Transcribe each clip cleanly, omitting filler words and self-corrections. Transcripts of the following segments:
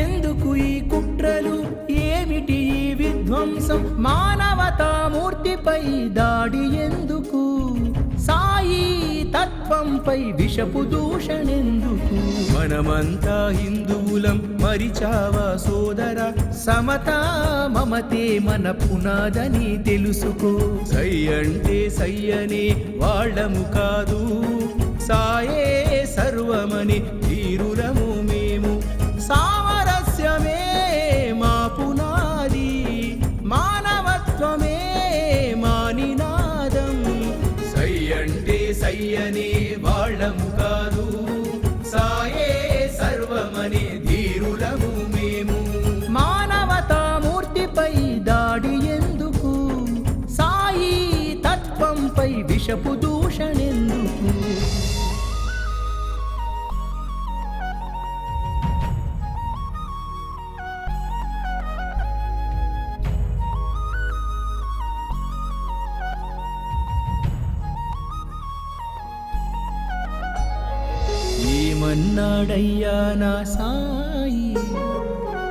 ఎందుకు ఈ కుట్రలు, ఏమిటి ఈ విధ్వంసం, మానవతామూర్తిపై దాడి ఎందుకు, సాయి తత్వంపై విషపు దూషణెందుకు. మనమంతా హిందువులం మరిచావా సోదర, సమతా మమతే మన పునాదని తెలుసుకో. సై అంటే సయ్యనే వాళ్ళము కాదు, సాయే సర్వమని తీరులము మేము. సామరస్యమే మా పునాది, మానవత్వమే మా నినాదం. సై అంటే సయ్యనే వాళ్ళము కాదు, సాయే సర్వమని ధీరులము మేము. మానవతామూర్తిపై దాడి ఎందుకు, సాయి తత్వంపై విషపు దూషణెందుకు. ఏమన్నాడయ్యా నా సాయి,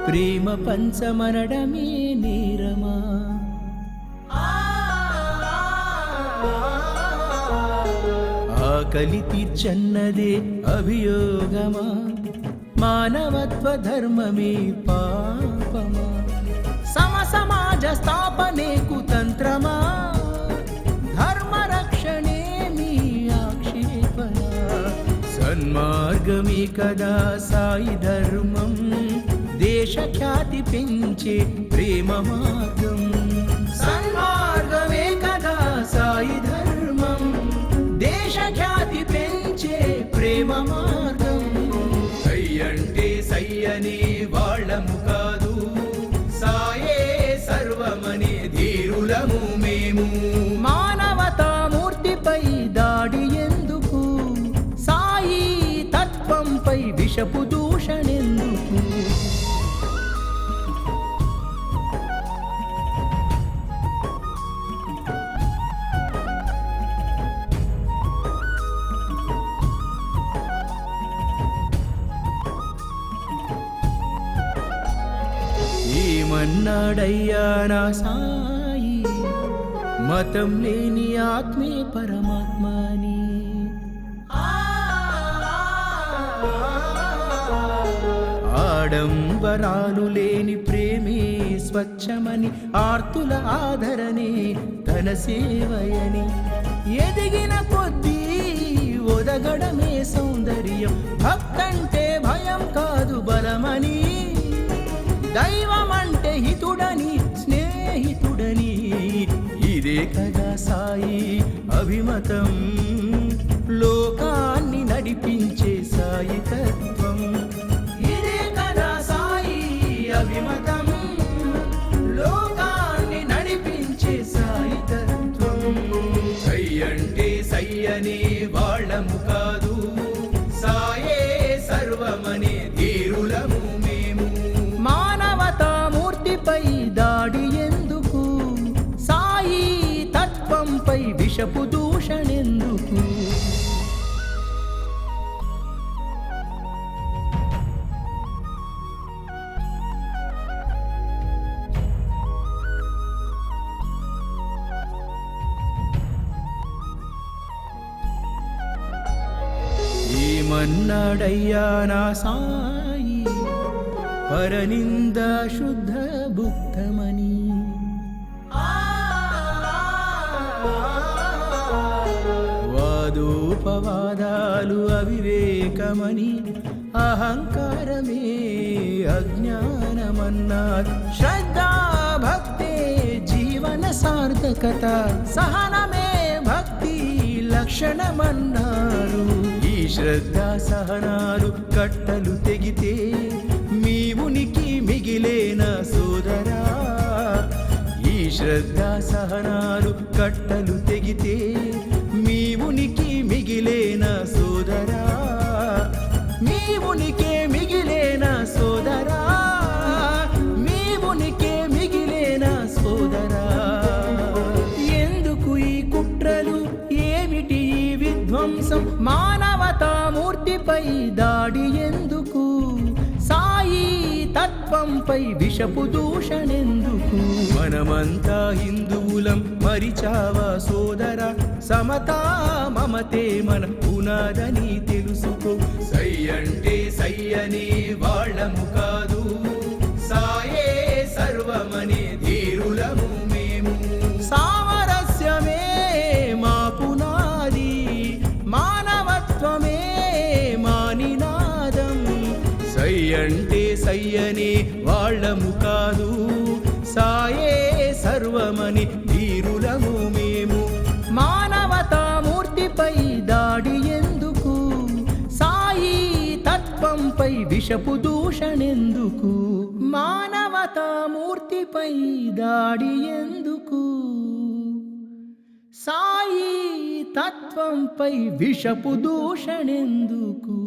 ప్రేమ పంచమనడమే నేరమా. ఆకలి తీర్చన్నదే అభియోగమా, మానవత్వ ధర్మమే పాపమా. సమసమాజ స్థాపనే కుతంత్రమా, ధర్మ రక్షణే మీ ఆక్షేపణ. సన్మార్గమే కదా సాయి ధర్మం, దేశ ఖ్యాతి పెంచే ప్రేమ మార్గం. సన్మార్గమే కదా సాయి ధర్మం, దేశ ఖ్యాతి పెంచే ప్రేమ మార్గం. సై అంటే సయ్యనే వాళ్ళము కాదు, సాయే సర్వమని ధీరులము మేము. మానవతామూర్తిపై దాడి ఎందుకు, సాయి తత్వంపై విషపు దూషణెందుకు. ఏమన్నాడయ్యా నా సాయి, మతం లేని ఆత్మే పరమాత్మని. ఆడంబరాలు లేని ప్రేమే స్వచ్ఛమని, ఆర్తుల ఆదరణే తన సేవయని. ఎదిగిన కొద్దీ ఒదగడమే సౌందర్యం, భక్తంటే భయం కాదు బలమని. దైవమంటే హితుడని స్నేహితుడని, ఇదే కదా సాయి అభిమతం. లోకాన్ని నడిపించే సాయి తత్వం, ఇదే కదా సాయి అభిమతం. లోకాన్ని నడిపించే సాయి తత్వం. సై అంటే సయ్యనే వాళ్ళము కాదు, సాయే సర్వమని ధీరులము మేము. మానవతామూర్తిపై దాడి ఎందుకు, సాయి తత్వంపై విషపు దూషణెందుకు. ఏమన్నాడయ్యా నా సాయి, పరనింద శుద్ధ భుక్తమని. వాదోపవాదాలు అవివేకమని, అహంకారమే అజ్ఞానమన్నారు. శ్రద్ధా భక్తే జీవన సార్థకత, సహనమే భక్తి లక్షణమన్నారు. ఈ శ్రద్ధా సహనాలు కట్టలు తెగితే మీ ఉనికి మిగిలేనా సోదరా. ఈ శ్రద్ధా సహనాలు కట్టలు తెగితే మీ ఉనికి మిగిలేనా సోదరా. మీ ఉనికే మిగిలేనా సోదరా, మీ ఉనికే మిగిలేనా సోదరా. ఎందుకు ఈ కుట్రలు, ఏమిటి ఈ విధ్వంసం, మానవతామూర్తిపై దాడి ఎందుకు, సాయి తత్వంపై విషపు దూషణెందుకు. మనమంతా హిందువులం మరిచావా సోదర, సమతా మమతే మన పునాదని తెలుసుకో. సై అంటే సై అనే వాళ్ళము కాదు, సాయే సర్వమనే ధీరులము మేము. సామరస్యమే మా పునాది, మానవత్వమే మా నినాదం. సై అంటే సై అనే వాళ్ళము కాదు, సాయే సర్వమని ధీరులము మేము. మానవతామూర్తిపై దాడి ఎందుకు, సాయి తత్వంపై విషపు దూషణెందుకు. మానవతామూర్తిపై దాడి ఎందుకు, సాయి తత్వంపై విషపు దూషణెందుకు.